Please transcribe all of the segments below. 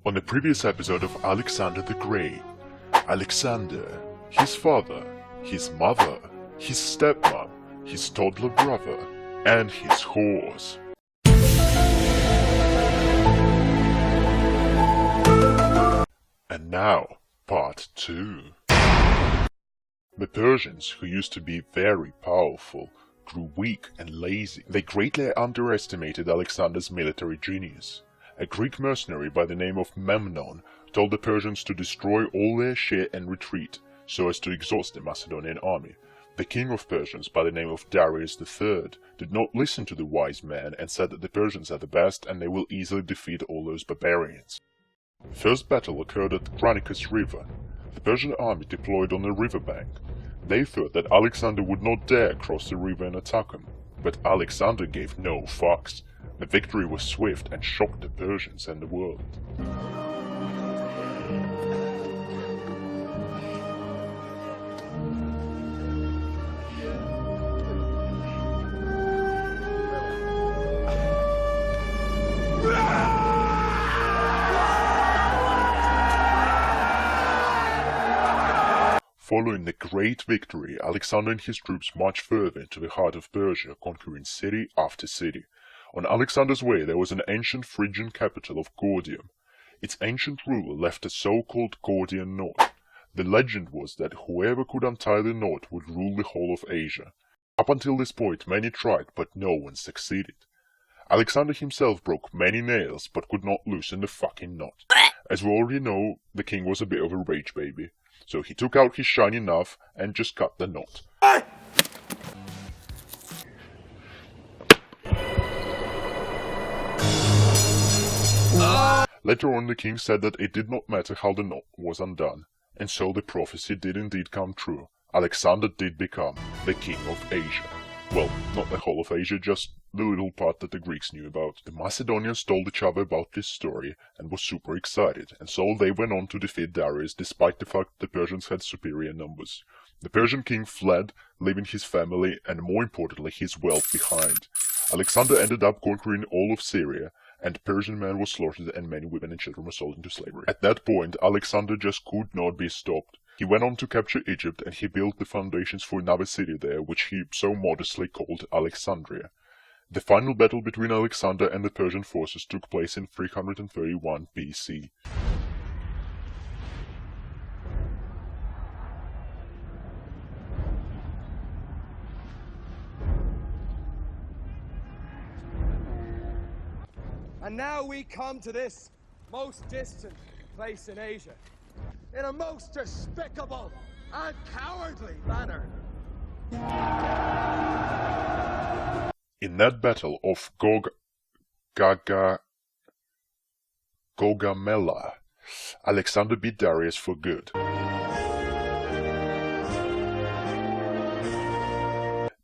On the previous episode of Alexander the Great, Alexander, his father, his mother, his stepmom, his toddler brother, and his horse. And now, part 2. The Persians, who used to be very powerful, grew weak and lazy. They greatly underestimated Alexander's military genius. A Greek mercenary by the name of Memnon told the Persians to destroy all their shit and retreat, so as to exhaust the Macedonian army. The king of Persians, by the name of Darius III, did not listen to the wise man and said that the Persians are the best and they will easily defeat all those barbarians. The first battle occurred at Granicus River. The Persian army deployed on the riverbank. They thought that Alexander would not dare cross the river and attack him, but Alexander gave no fucks. The victory was swift and shocked the Persians and the world. Following the great victory, Alexander and his troops marched further into the heart of Persia, conquering city after city. On Alexander's way there was an ancient Phrygian capital of Gordium. Its ancient ruler left a so-called Gordian knot. The legend was that whoever could untie the knot would rule the whole of Asia. Up until this point many tried, but no one succeeded. Alexander himself broke many nails, but could not loosen the fucking knot. As we already know, the king was a bit of a rage baby. So he took out his shiny knife and just cut the knot. Later on the king said that it did not matter how the knot was undone, and so the prophecy did indeed come true. Alexander did become the king of Asia. Well, not the whole of Asia, just the little part that the Greeks knew about. The Macedonians told each other about this story and were super excited, and so they went on to defeat Darius despite the fact the Persians had superior numbers. The Persian king fled, leaving his family and more importantly his wealth behind. Alexander ended up conquering all of Syria, and Persian men were slaughtered and many women and children were sold into slavery. At that point, Alexander just could not be stopped. He went on to capture Egypt and he built the foundations for another city there, which he so modestly called Alexandria. The final battle between Alexander and the Persian forces took place in 331 BC. And now we come to this most distant place in Asia, in a most despicable and cowardly manner. In that battle of Gaugamela, Alexander beat Darius for good.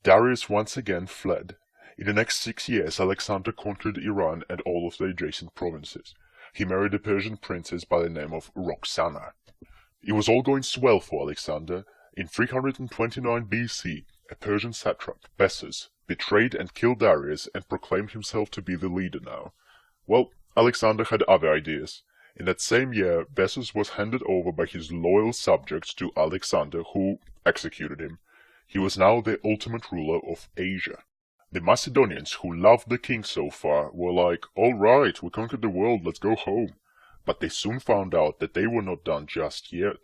Darius once again fled. In the next 6 years, Alexander conquered Iran and all of the adjacent provinces. He married a Persian princess by the name of Roxana. It was all going swell for Alexander. In 329 BC, a Persian satrap, Bessus, betrayed and killed Darius and proclaimed himself to be the leader now. Well, Alexander had other ideas. In that same year, Bessus was handed over by his loyal subjects to Alexander, who executed him. He was now the ultimate ruler of Asia. The Macedonians, who loved the king so far, were like, "Alright, we conquered the world, let's go home." But they soon found out that they were not done just yet.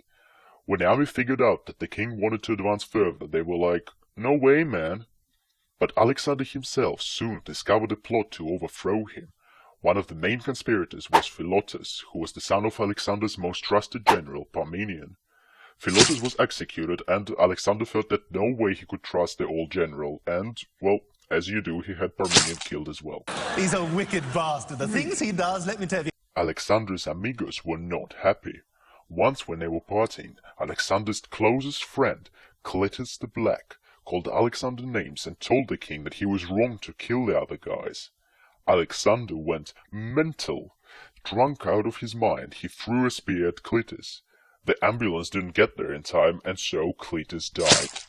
When the army figured out that the king wanted to advance further, they were like, "No way, man." But Alexander himself soon discovered a plot to overthrow him. One of the main conspirators was Philotas, who was the son of Alexander's most trusted general, Parmenion. Philotas was executed, and Alexander felt that no way he could trust the old general, and, well, as you do, he had Parmenion killed as well. He's a wicked bastard. The things he does, let me tell you. Alexander's amigos were not happy. Once when they were partying, Alexander's closest friend, Clitus the Black, called Alexander names and told the king that he was wrong to kill the other guys. Alexander went mental. Drunk out of his mind, he threw a spear at Clitus. The ambulance didn't get there in time, and so Clitus died.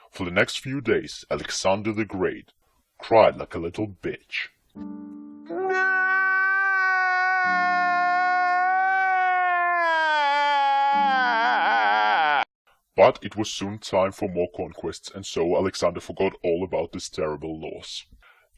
For the next few days, Alexander the Great cried like a little bitch. But it was soon time for more conquests, and so Alexander forgot all about this terrible loss.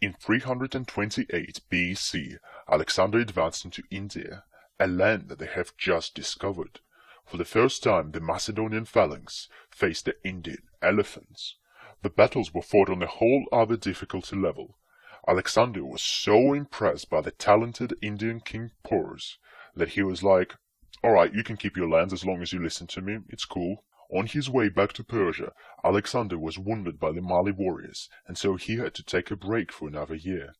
In 328 BC, Alexander advanced into India, a land that they have just discovered. For the first time, the Macedonian phalanx faced the Indian elephants. The battles were fought on a whole other difficulty level. Alexander was so impressed by the talented Indian king Porus that he was like, "Alright, you can keep your lands as long as you listen to me, it's cool." On his way back to Persia, Alexander was wounded by the Mali warriors, and so he had to take a break for another year.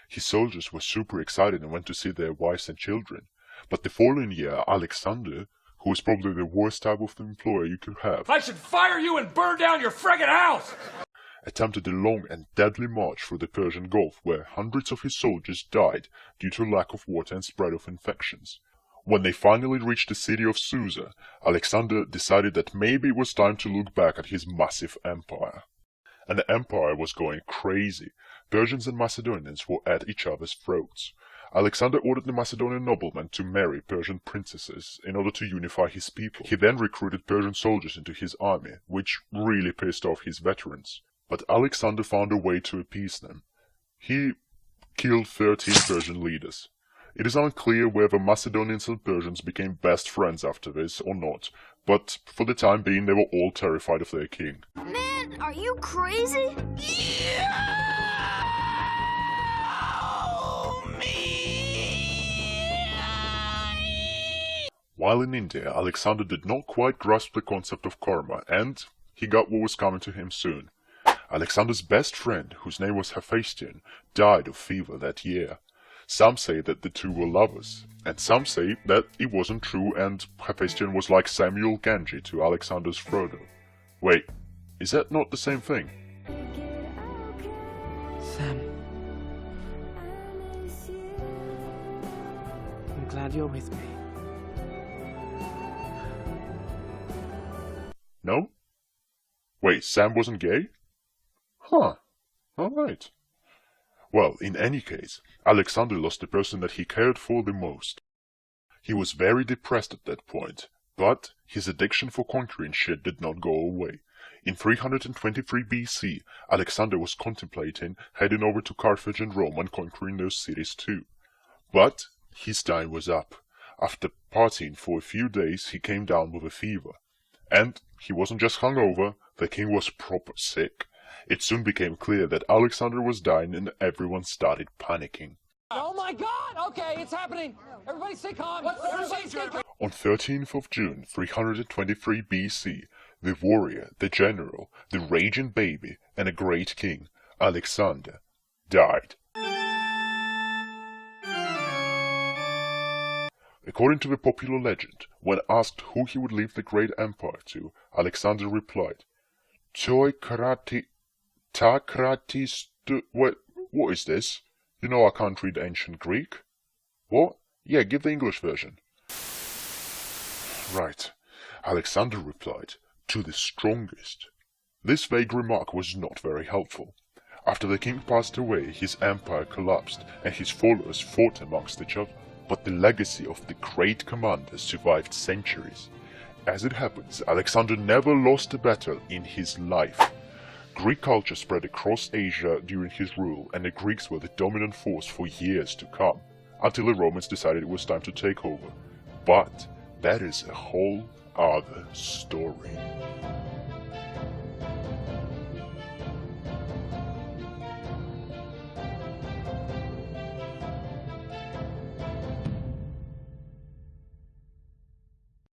His soldiers were super excited and went to see their wives and children. But the following year, Alexander, who was probably the worst type of employer you could have, I should fire you and burn down your friggin' house! attempted a long and deadly march through the Persian Gulf, where hundreds of his soldiers died due to lack of water and spread of infections. When they finally reached the city of Susa, Alexander decided that maybe it was time to look back at his massive empire. And the empire was going crazy. Persians and Macedonians were at each other's throats. Alexander ordered the Macedonian noblemen to marry Persian princesses in order to unify his people. He then recruited Persian soldiers into his army, which really pissed off his veterans. But Alexander found a way to appease them. He killed 13 Persian leaders. It is unclear whether Macedonians and Persians became best friends after this or not, but for the time being they were all terrified of their king. Man, are you crazy? While in India, Alexander did not quite grasp the concept of karma, and he got what was coming to him soon. Alexander's best friend, whose name was HisciStories, died of fever that year. Some say that the two were lovers, and some say that it wasn't true and HisciStories was like Samuel Ganji to Alexander's Frodo. Wait, is that not the same thing? Sam, I'm glad you're with me. No? Wait, Sam wasn't gay? Huh. Alright. Well, in any case, Alexander lost the person that he cared for the most. He was very depressed at that point, but his addiction for conquering shit did not go away. In 323 BC, Alexander was contemplating heading over to Carthage and Rome and conquering those cities too. But his time was up. After partying for a few days, he came down with a fever. And he wasn't just hungover, the king was proper sick. It soon became clear that Alexander was dying and everyone started panicking. Oh my god! Okay, it's happening! Everybody stay calm! Everybody stay calm! On 13th of June, 323 BC, the warrior, the general, the raging baby, and a great king, Alexander, died. According to the popular legend, when asked who he would leave the great empire to, Alexander replied, "Toi karati, ta kratis tu..." What is this? You know I can't read ancient Greek. What? Yeah, give the English version. Right. Alexander replied, "To the strongest." This vague remark was not very helpful. After the king passed away, his empire collapsed, and his followers fought amongst each other. But the legacy of the great commander survived centuries. As it happens, Alexander never lost a battle in his life. Greek culture spread across Asia during his rule, and the Greeks were the dominant force for years to come, until the Romans decided it was time to take over. But that is a whole other story.